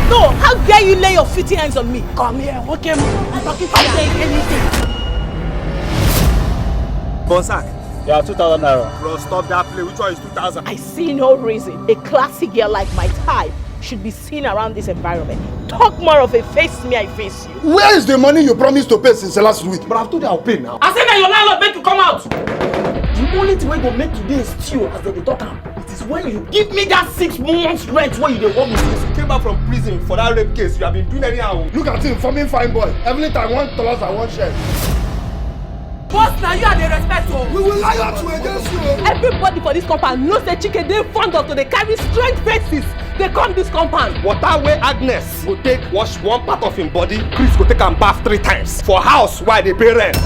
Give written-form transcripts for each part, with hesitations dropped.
No, how dare you lay your filthy hands on me? Come here, okay, I'm talking to you. Anything. Bonsack. Yeah, 2,000 naira. Bro, stop that play. Which one is 2,000? I see no reason a classy girl like my type should be seen around this environment. Talk more of a face me, I face you. Where is the money you promised to pay since last week? But I've told you I'll pay now. I said that your landlord make you come out. The only thing we go make today is steal as they talk. It is when you give me that 6 months rent when you work with since you came back from prison for that rape case. You have been doing anyhow. Look at him, forming fine boy. Every time $1 and 1 share. Boss, now you are the respect. We will lie out to against you. Everybody for this compound knows the chicken they fond of, so they carry strange faces. They come this compound. What that way Agnes will take wash one part of him body, Chris will take and bath 3 times. For house why they pay rent.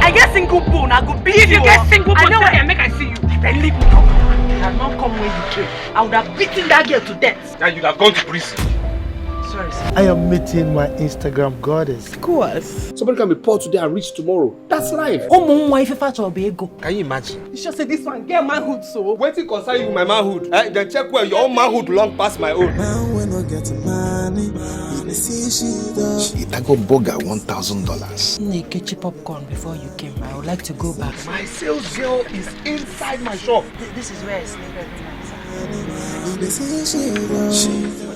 I get single bone, I go beat you. If you get single bone, I know where I make I see you. Then leave me come. You had not come where you came. I would have beaten that girl to death. Then you'd have gone to prison. Sorry, sir. I am meeting my Instagram goddess. Of course. Somebody can be poor today and rich tomorrow. That's life. Can you imagine? you just say this one, get manhood so. Wait till concern you with my manhood. Then check where your own manhood long past my own. I go boga $1,000. Nikechi popcorn before you came. I would like to go back. My sales girl is inside my shop. This is where I sleep every night, sir.